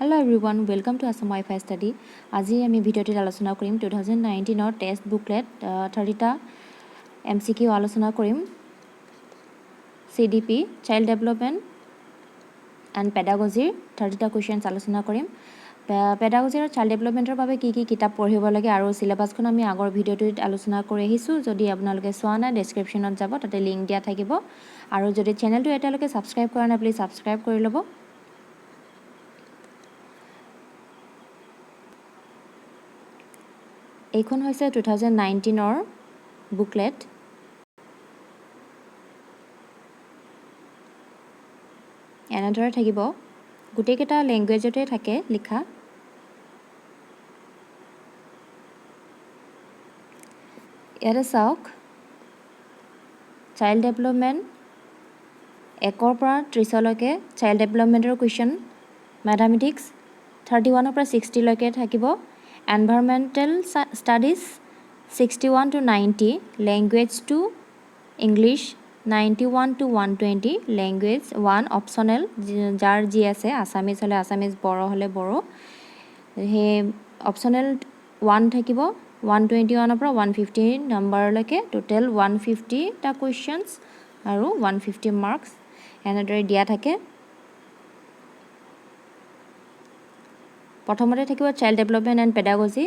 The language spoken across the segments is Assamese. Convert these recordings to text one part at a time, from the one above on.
Hello everyone, welcome to Assam Wi-Fi Study. আজি আমি ভিডিওটিত আলোচনা কৰিম 2019 ৰ টেষ্ট বুকলেট 30টা MCQ আলোচনা কৰিম। CDP চাইল্ড ডেভেলপমেন্ট এণ্ড পেডাগজিৰ 30টা কোৱেশ্চনছ আলোচনা কৰিম। পেডাগজি আৰু চাইল্ড ডেভেলপমেন্টৰ বাবে কি কি কিতাপ পঢ়িব লাগে আৰু সিলেবাসখন আমি আগৰ ভিডিওটিত আলোচনা কৰি আহিছোঁ। যদি আপোনালোকে চোৱা নাই ডেছক্ৰিপশ্যনত যাব, তাতে লিংক দিয়া থাকিব। আৰু যদি চেনেলটো এতিয়ালৈকে ছাবস্ক্ৰাইব কৰা নাই প্লিজ ছাবস্ক্ৰাইব কৰি ল'ব। এইখন হৈছে 2019 বুকলেট। এনেদৰে থাকিব, গোটেইকেইটা লেংগুৱেজতে থাকে লিখা। ইয়াতে চাওক, চাইল্ড ডেভেলপমেণ্ট 1ৰ পৰা 30লৈকে চাইল্ড ডেভেলপমেণ্টৰ কুৱেশ্যন, মেথামেটিক্স 31ৰ পৰা 60 লৈকে থাকিব, environmental studies 61 to 90, language 2 English 91 to 120, language 1 optional, যাৰ যি আছে আছামিজ হ'লে আছামিজ, বড়ো হ'লে বড়ো, সেই অপশ্যনেল 1 থাকিব। 121ৰ পৰা 150 নম্বৰলৈকে টোটেল 150টা কুৱেশ্যনছ আৰু 150 মাৰ্কছ এনেদৰে দিয়া থাকে। প্ৰথমতে থাকিব চাইল্ড ডেভেলপমেণ্ট এণ্ড পেডাগজি।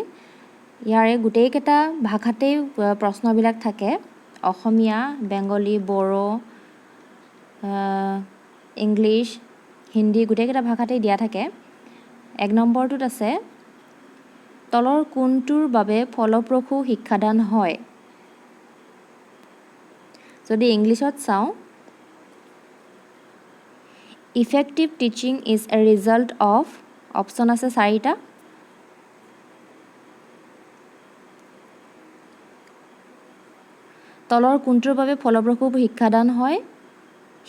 ইয়াৰে গোটেইকেইটা ভাষাতেই প্ৰশ্নবিলাক থাকে, অসমীয়া, বেংগলী, বড়ো, ইংলিছ, হিন্দী গোটেইকেইটা ভাষাতেই দিয়া থাকে। 1 নম্বৰটোত আছে, তলৰ কোনটোৰ বাবে ফলপ্ৰসূ শিক্ষাদান হয়? যদি ইংলিছত চাওঁ, effective teaching is a result of, option আছে 4টা। তলৰ কোনটোৰ বাবে ফলপ্ৰসূ শিক্ষাদান হয়?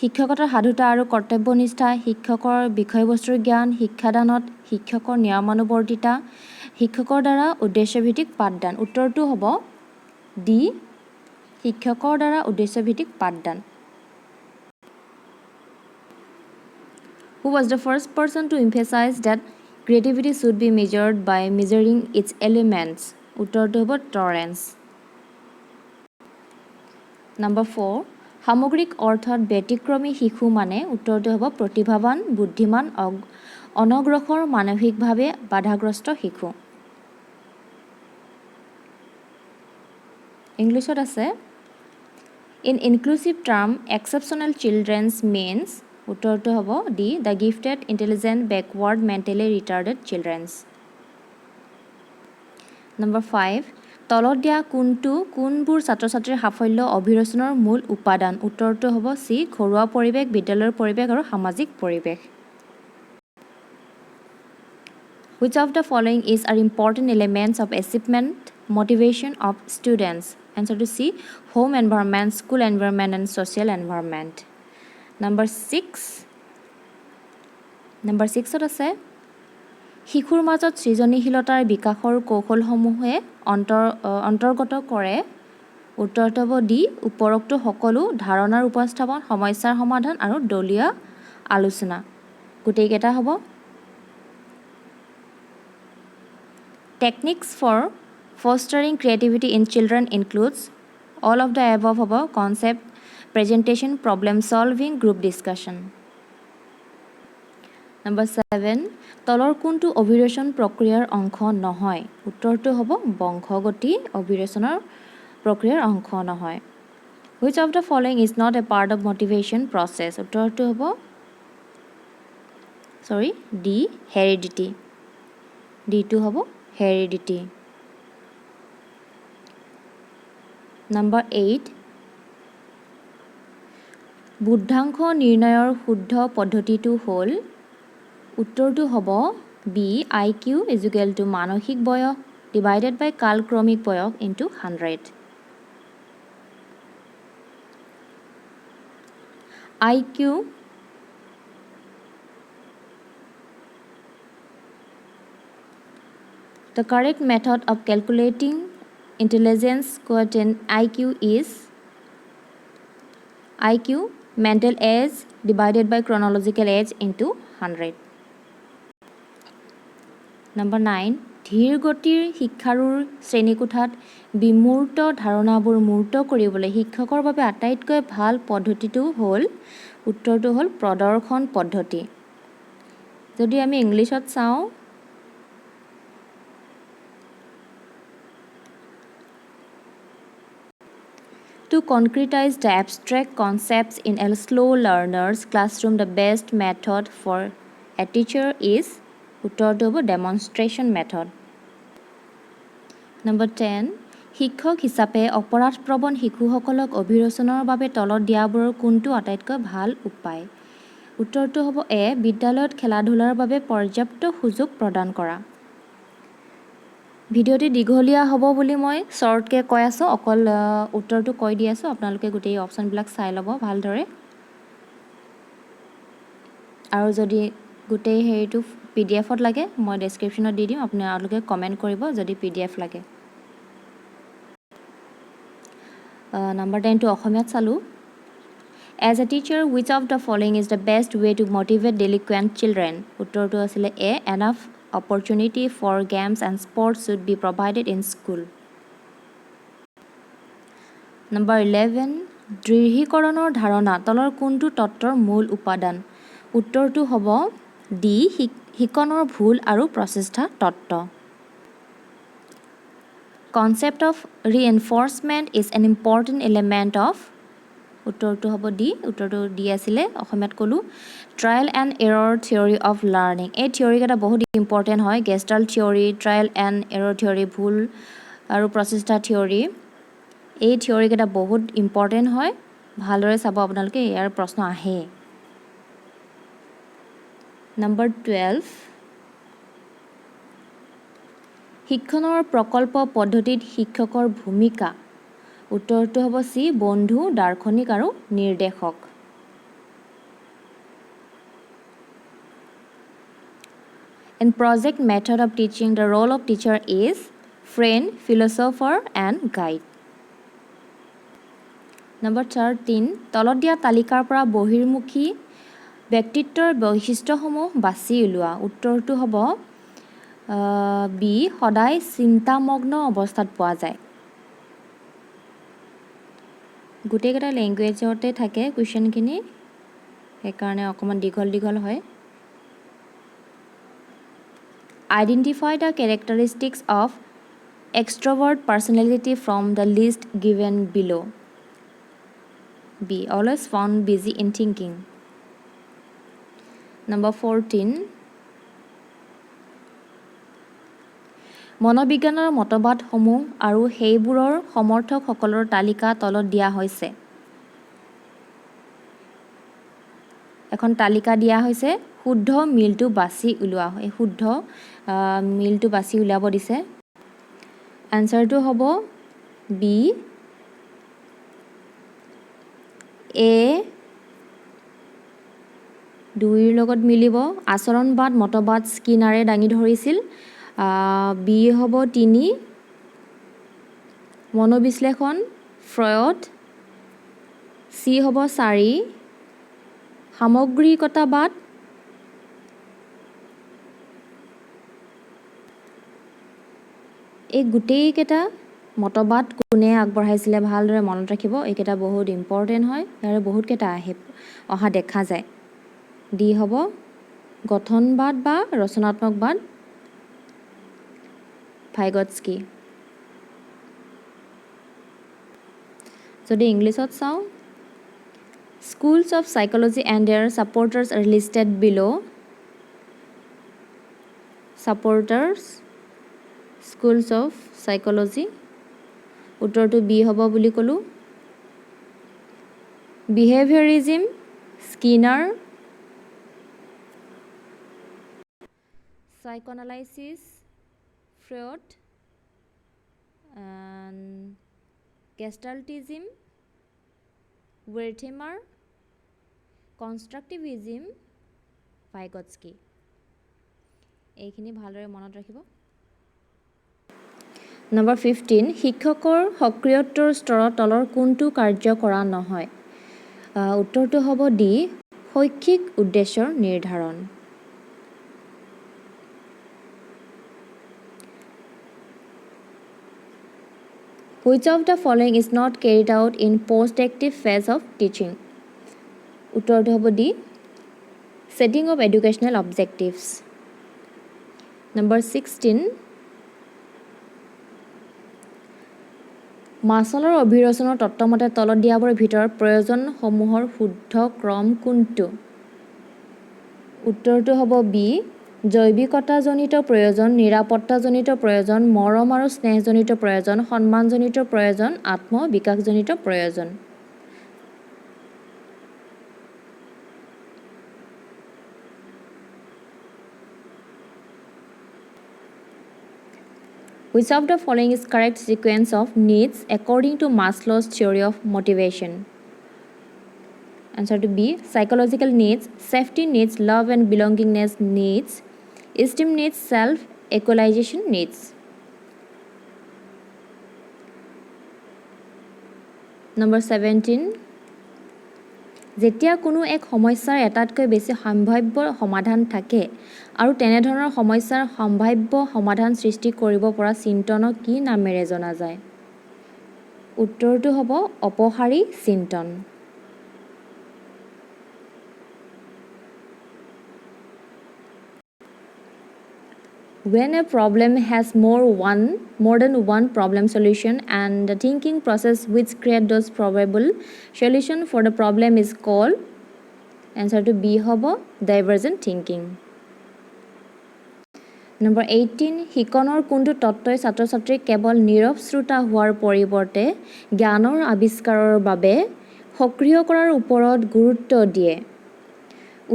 শিক্ষকতাৰ সাধুতা আৰু কৰ্তব্যনিষ্ঠা, শিক্ষকৰ বিষয়বস্তুৰ জ্ঞান, শিক্ষাদানত শিক্ষকৰ নিয়মানুৱৰ্তিতা, শিক্ষকৰ দ্বাৰা উদ্দেশ্যভিত্তিক পাঠদান। উত্তৰটো হ'ব ডি, শিক্ষকৰ দ্বাৰা উদ্দেশ্যভিত্তিক পাঠদান। Who was the first person to emphasize that creativity should be measured by measuring its elements? উত্তৰটো হ'ব টৰেন্স। নম্বৰ 4, সামগ্ৰিক অৰ্থত ব্যতিক্ৰমী শিশু মানে? উত্তৰটো হ'ব প্ৰতিভাৱান, বুদ্ধিমান, অনগ্ৰসৰ, মানসিকভাৱে বাধাগ্ৰস্ত শিশু। ইংলিছত আছে, in inclusive term exceptional childrens means, উত্তৰটো হ'ব D, the gifted, intelligent, backward, mentally retarded childrens. Number 5, তলত দিয়া কোনবোৰ ছাত্ৰ ছাত্ৰীৰ সাফল্য অভিৰোচনৰ মূল উপাদান? উত্তৰটো হ'ব চি, ঘৰুৱা পৰিৱেশ, বিদ্যালয়ৰ পৰিৱেশ আৰু সামাজিক পৰিৱেশ। Which of the following is are important elements of achievement motivation of students? Answer to C, home environment, school environment and social environment. Number 6ত আছে, শিশুৰ মাজত সৃজনীশীলতাৰ বিকাশৰ কৌশলসমূহে অন্তৰ্গত কৰে। উত্তৰটো হ'ব ডি, উপৰোক্ত সকলো ধাৰণাৰ উপস্থাপন, সমস্যাৰ সমাধান আৰু দলীয় আলোচনা। গোটেইকেইটা হ'ব। Techniques for fostering creativity in children includes, all of the above হ'ব, concept, presentation, problem solving, group discussion. Number 7, তলৰ কোনটো অভিৰোচন প্ৰক্ৰিয়াৰ অংশ নহয়? উত্তৰটো হ'ব বংশগতি অভিৰোচনৰ প্ৰক্ৰিয়াৰ অংশ নহয়। Which of the following is not a part of motivation process? উত্তৰটো হ'ব ডি, হেৰিডিটি। ডিটো হ'ব হেৰিডিটি। নম্বৰ 8, বুদ্ধাংশ নিৰ্ণয়ৰ শুদ্ধ পদ্ধতিটো হ'ল? উত্তৰটো হ'ব বি, IQ = মানসিক বয়স ডিভাইডেড বাই কালক্ৰমিক বয়স into 100। IQ the correct method of calculating intelligence quotient IQ is IQ mental age divided by chronological age into 100. Number 9 ধীৰ গতিৰ শিক্ষাৰুৰ শ্ৰেণীকোঠাত বিমূৰ্ত ধাৰণাবোৰ মূৰ্ত কৰিবলৈ শিক্ষকৰ বাবে আটাইতকৈ ভাল পদ্ধতিটো হ'ল উত্তৰটো হ'ল প্ৰদৰ্শন পদ্ধতি যদি আমি ইংলিছত চাওঁ To concretize the abstract concepts in a slow learner's classroom, the best method for a teacher is উত্তৰটো হ'ব demonstration method. Number 10 শিক্ষক হিচাপে অপৰাধপ্ৰৱণ শিশুসকলক অভিৰোচনৰ বাবে তলত দিয়াবোৰৰ কোনটো আটাইতকৈ ভাল উপায় উত্তৰটো হ'ব এ বিদ্যালয়ত খেলা-ধূলাৰ বাবে পৰ্যাপ্ত সুযোগ প্ৰদান কৰা ভিডিঅ'টি দীঘলীয়া হ'ব বুলি মই শ্বৰ্টকৈ কৈ আছোঁ অকল উত্তৰটো কৈ দি আছোঁ আপোনালোকে গোটেই অপশ্যনবিলাক চাই ল'ব ভালদৰে আৰু যদি গোটেই হেৰিটো পিডিএফত লাগে মই ডেছক্ৰিপশ্যনত দি দিম আপোনালোকে কমেণ্ট কৰিব যদি পিডিএফ লাগে নাম্বাৰ 10 টো অসমীয়াত চালোঁ As a teacher, which of the following is the best way to motivate delinquent children? উত্তৰটো আছিলে A. Enough opportunity for games and sports should be provided in school. Number 11. দৃঢ়ীকৰণৰ ধাৰণা তলৰ কোনটো তত্ত্বৰ মূল উপাদান? উত্তৰটো হ'ব D. শিকনৰ ভুল আৰু প্ৰচেষ্টা তত্ত্ব. Concept of reinforcement is an important element of উত্তৰটো হ'ব D. উত্তৰটো D আছিলে অসমীয়াত ক'লোঁ trial and error theory of learning এই থিয়ৰীকেইটা বহুত ইম্পৰ্টেণ্ট হয় gestalt theory trial and error theory ভুল আৰু প্ৰচেষ্টা থিয়ৰী এই থিয়ৰীকেইটা বহুত ইম্পৰ্টেণ্ট হয় ভালদৰে চাব আপোনালোকে ইয়াৰ প্ৰশ্ন আহে নম্বৰ 12 শিক্ষণৰ প্ৰকল্প পদ্ধতিত শিক্ষকৰ ভূমিকা উত্তৰটো হ'ব চি বন্ধু দাৰ্শনিক আৰু নিৰ্দেশক In project method of teaching, the role of teacher is friend, philosopher and guide. Number 13 তলত দিয়া তালিকাৰ পৰা বহিৰ্মুখী ব্যক্তিত্বৰ বৈশিষ্ট্যসমূহ বাছি উলিওৱা উত্তৰটো হ'ব বি সদায় চিন্তামগ্ন অৱস্থাত পোৱা যায় গোটেইকেইটা লেংগুৱেজতে থাকে কুৱেশ্যনখিনি সেইকাৰণে অকণমান দীঘল হয় Identify the characteristics of extrovert personality from the list given below. B. Always found busy in thinking. Number 14. মনোবিজ্ঞানৰ মতবাদসমূহ আৰু সেইবোৰৰ সমৰ্থকসকলৰ তালিকা তলত দিয়া হৈছে এখন তালিকা দিয়া হৈছে শুদ্ধ মিলটো বাছি উলিওৱা হয় শুদ্ধ মিলটো বাছি উলিয়াব দিছে এনসাৰটো হ'ব বি এ দুইৰ লগত মিলিব আচৰণবাদ মতবাদ স্কিনাৰে দাঙি ধৰিছিল বি হ'ব 3 মনোবিশ্লেষণ ফ্ৰয়ড চি হ'ব 4 সামগ্ৰিকতাবাদ এই গোটেইকেইটা মতবাদ কোনে আগবঢ়াইছিলে ভালদৰে মনত ৰাখিব এইকেইটা বহুত ইম্পৰ্টেণ্ট হয় আৰু বহুতকেইটা অহা দেখা যায় ডি হ'ব গঠনবাদ বা ৰচনাত্মকবাদ ভাইগটস্কি যদি ইংলিছত চাওঁ Schools of psychology and their supporters are listed below. Supporters Schools of psychology উত্তৰটো বি হ'ব বুলি ক'লোঁ Behaviorism Skinner Psychoanalysis Freud and Gestaltism Wertheimer Constructivism Vygotsky এইখিনি ভালদৰে মনত ৰাখিব নম্বৰ 15 শিক্ষকৰ সক্ৰিয়ত্বৰ স্তৰত তলৰ কোনটো কাৰ্য কৰা নহয় উত্তৰটো হ'ব ডি শৈক্ষিক উদ্দেশ্যৰ নিৰ্ধাৰণ Which of the following is not carried out in post-active phase of teaching? উত্তৰটো হ'ব D. Setting of educational objectives. Number 16. মাছলৰ অভিৰচনৰ তত্ত্বমতে তলত দিয়াবোৰৰ ভিতৰত প্ৰয়োজনসমূহৰ শুদ্ধ ক্ৰম কোনটো? উত্তৰটো হ'ব বি. জৈৱিকতাজনিত প্ৰয়োজন, নিৰাপত্তাজনিত প্ৰয়োজন, মৰম আৰু স্নেহজনিত প্ৰয়োজন, সন্মানজনিত প্ৰয়োজন, আত্মবিকাশজনিত প্ৰয়োজন। Which of the following is correct sequence of needs according to Maslow's theory of motivation? Answer to B. Psychological needs, safety needs, love and belongingness needs, esteem needs, self-actualization needs. Number 17. যেতিয়া কোনো এক সমস্যাৰ এটাতকৈ বেছি সম্ভাৱ্য সমাধান থাকে আৰু তেনেধৰণৰ সমস্যাৰ সম্ভাৱ্য সমাধান সৃষ্টি কৰিব পৰা চিন্তনক কি নামেৰে জনা যায়? উত্তৰটো হ'ব অপহাৰী চিন্তন। When a problem has more than one problem solution and the thinking process which create those probable solution for the problem is called, answer to B hobo divergent thinking. Number 18. শিকনৰ কোনটো তত্ত্বই ছাত্ৰ ছাত্ৰীক কেৱল নীৰৱ শ্ৰোতা হোৱাৰ পৰিৱৰ্তে জ্ঞানৰ আৱিষ্কাৰৰ বাবে সক্ৰিয় কৰাৰ ওপৰত গুৰুত্ব দিয়ে?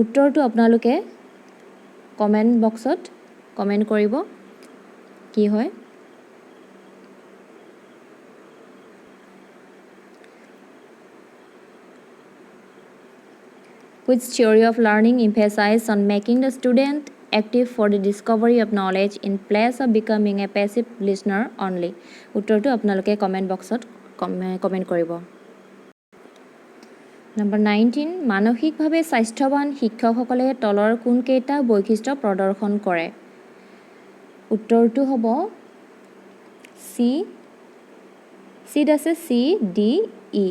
উত্তৰটো আপোনালোকে কমেণ্ট বক্সত কমেণ্ট কৰিব কি হয়। Which theory of learning emphasizes on making the student active for the discovery of knowledge in place of becoming a passive listener only? উত্তৰটো আপোনালোকে কমেণ্ট বক্সত কমেণ্ট কৰিব। Number 19. মানসিকভাৱে স্বাস্থ্যৱান শিক্ষকসকলে তলৰ কোনকেইটা বৈশিষ্ট্য প্ৰদৰ্শন কৰে? উত্তৰটো হ'ব চিত আছে CDE।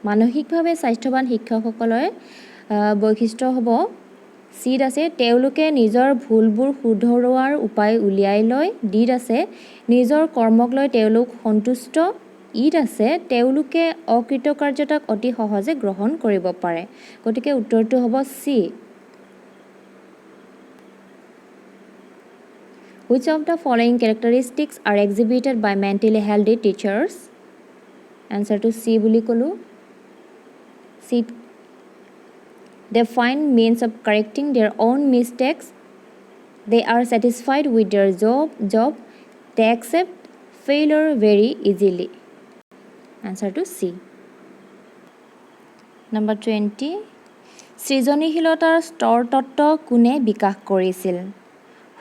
মানসিকভাৱে স্বাস্থ্যৱান শিক্ষকসকলৰ বৈশিষ্ট্য হ'ব চিত আছে তেওঁলোকে নিজৰ ভুলবোৰ শুধৰোৱাৰ উপায় উলিয়াই লয়। ডিত আছে নিজৰ কৰ্মক লৈ তেওঁলোক সন্তুষ্ট। ইত আছে তেওঁলোকে অকৃতকাৰ্যতাক অতি সহজে গ্ৰহণ কৰিব পাৰে। গতিকে উত্তৰটো হ'ব C. Which of the following characteristics are exhibited by mentally healthy teachers? Answer to C বুলি ক'লো। C. They find means of correcting their own mistakes. They are satisfied with their job. They accept failure very easily. Answer to C. Number 20. সৃজনীশীলতাৰ স্তৰ তত্ত্ব কোনে বিকাশ কৰিছিল?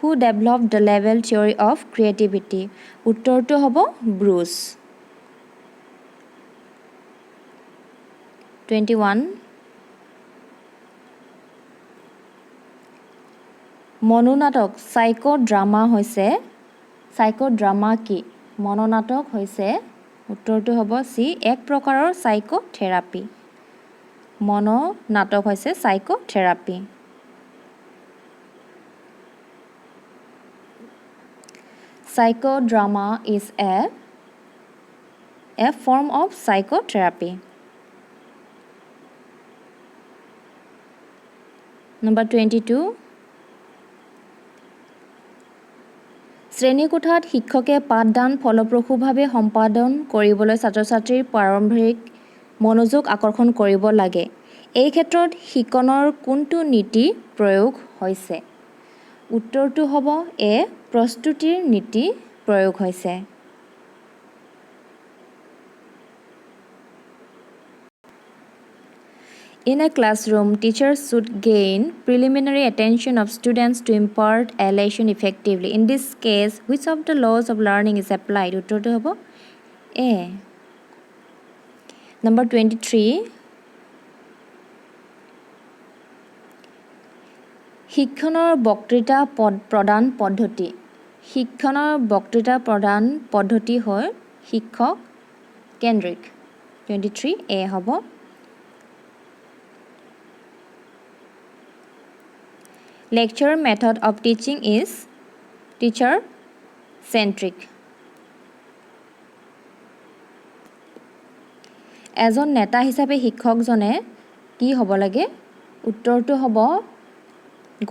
Who developed the level theory of creativity? উত্তৰটো হ'ব ব্ৰুচ। 21. মনোনাটক চাইক'ড্ৰামা কি? মনোনাটক হৈছে উত্তৰটো হ'ব চি এক প্ৰকাৰৰ চাইক'থেৰাপি। মনোনাটক হৈছে চাইক'থেৰাপি। Psychodrama is a form of psychotherapy. Number 22. শ্ৰেণীকোঠাত শিক্ষকে পাঠদান ফলপ্ৰসূভাৱে সম্পাদন কৰিবলৈ ছাত্ৰ ছাত্ৰীৰ প্ৰাৰম্ভিক মনোযোগ আকৰ্ষণ কৰিব লাগে। এই ক্ষেত্ৰত শিকনৰ কোনটো নীতি প্ৰয়োগ হৈছে? উত্তৰটো হ'ব এ প্ৰস্তুতিৰ নীতি প্ৰয়োগ হৈছে। In a classroom, teachers should gain preliminary attention of students to impart a lesson effectively. In this case, which of the laws of learning is applied? উত্তৰটো হ'ব A. Number 23. শিক্ষণৰ বক্তৃতা প্ৰদান পদ্ধতি। শিক্ষণৰ বক্তৃতা প্ৰদান পদ্ধতি হয় শিক্ষক কেন্দ্ৰিক 23 A হ'ব lecture method of teaching is teacher centric এজন নেতা হিচাপে শিক্ষকজনে কি হ'ব লাগে উত্তৰটো হ'ব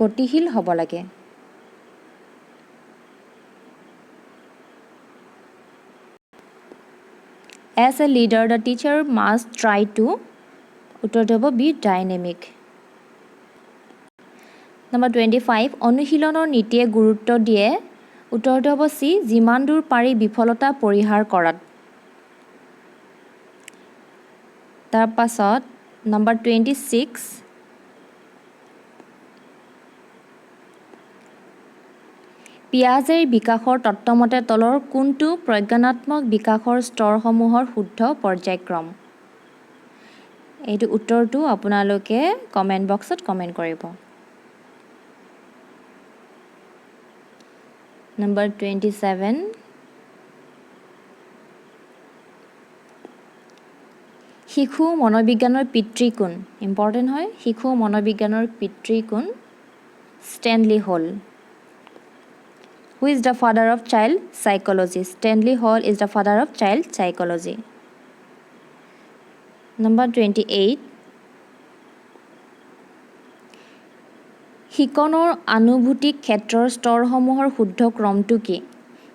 গতিশীল হ'ব লাগে as a leader the teacher must try to উত্তৰটো হ'ব be dynamic Number 25 অনুশীলনৰ নীতিয়ে গুৰুত্ব দিয়ে উত্তৰটো হ'ব C যিমান দূৰ পাৰি বিফলতা পৰিহাৰ কৰাত তাৰ পাছত নম্বৰ 26 পিয়াজেৰ বিকাশৰ তত্ত্বমতে তলৰ কোনটো প্ৰজ্ঞানাত্মক বিকাশৰ স্তৰসমূহৰ শুদ্ধ পৰ্যায়ক্ৰম এইটো উত্তৰটো আপোনালোকে কমেন্ট বক্সত কমেন্ট কৰিব Number 27 শিশু মনোবিজ্ঞানৰ পিতৃ কোন ইম্পৰ্টেন্ট হয় শিশু মনোবিজ্ঞানৰ পিতৃ কোন Stanley hall Who is the father of child psychology Stanley Hall is the father of child psychology Number 28 শিকনৰ আনুভূতিক ক্ষেত্ৰৰ স্তৰসমূহৰ শুদ্ধ ক্ৰমটো কি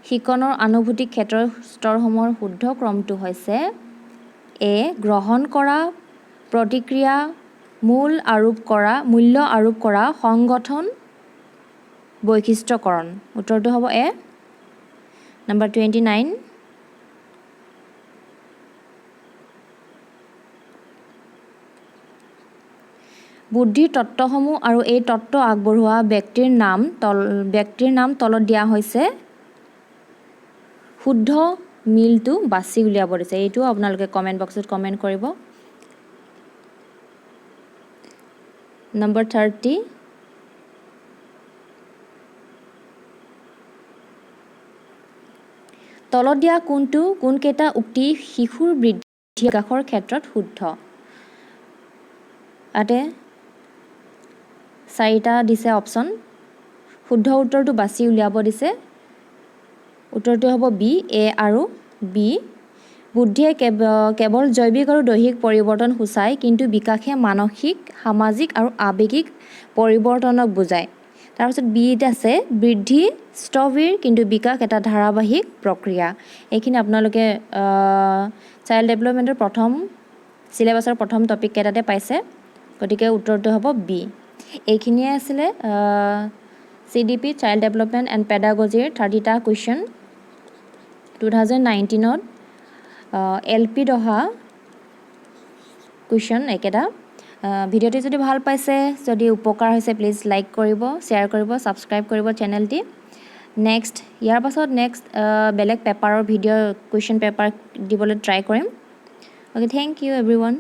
শিকনৰ আনুভূতিক ক্ষেত্ৰৰ স্তৰসমূহৰ শুদ্ধ ক্ৰমটো হৈছে A গ্ৰহণ কৰা প্ৰতিক্ৰিয়া মূল্য আৰোপ কৰা সংগঠন বৈশিষ্ট্যকৰণ উত্তৰটো হ'ব A Number 29 বুদ্ধিৰ তত্ত্বসমূহ আৰু এই তত্ত্ব আগবঢ়োৱা ব্যক্তিৰ নাম তলত দিয়া হৈছে শুদ্ধ মিলটো বাছি উলিয়াব দিছে এইটো আপোনালোকে কমেন্ট বক্সত কমেন্ট কৰিব Number 30 তলত দিয়া কোনকেইটা উক্তি শিশুৰ বৃদ্ধি বিকাশৰ ক্ষেত্ৰত শুদ্ধ আতে চাৰিটা দিছে অপচন শুদ্ধ উত্তৰটো বাছি উলিয়াব দিছে উত্তৰটো হ'ব B A আৰু B বুদ্ধিয়ে কেৱল জৈৱিক আৰু দৈহিক পৰিৱৰ্তন সূচায় কিন্তু বিকাশে মানসিক সামাজিক আৰু আৱেগিক পৰিৱৰ্তনক বুজায় তাৰ পিছত B ত আছে বৃদ্ধি স্থবিৰ কিন্তু বিকাশ এটা ধাৰাবাহিক প্ৰক্ৰিয়া এইখিনি আপোনালোকে চাইল্ড ডেভেলপমেন্টৰ প্ৰথম সিলেবাসৰ প্ৰথম টপিক কেটাতে পাইছে গতিকে উত্তৰটো হ'ব B এইখিনিয়ে আছিলে CDP চাইল্ড ডেভেলপমেন্ট এণ্ড পেডাগজিৰ 30টা কুৱেশ্যন 2019 ত LP দহা কুৱেশ্যন একেটা ভিডিঅ'টি যদি ভাল পাইছে যদি উপকাৰ হৈছে প্লিজ লাইক কৰিব শ্বেয়াৰ কৰিব সাবস্ক্ৰাইব কৰিব চেনেলটি নেক্সট ইয়াৰ পাছত বেলেগ পেপাৰৰ ভিডিঅ' কুৱেশ্যন পেপাৰ দিবলৈ ট্ৰাই কৰিম ওকে থ্যাংক ইউ এভৰিওয়ান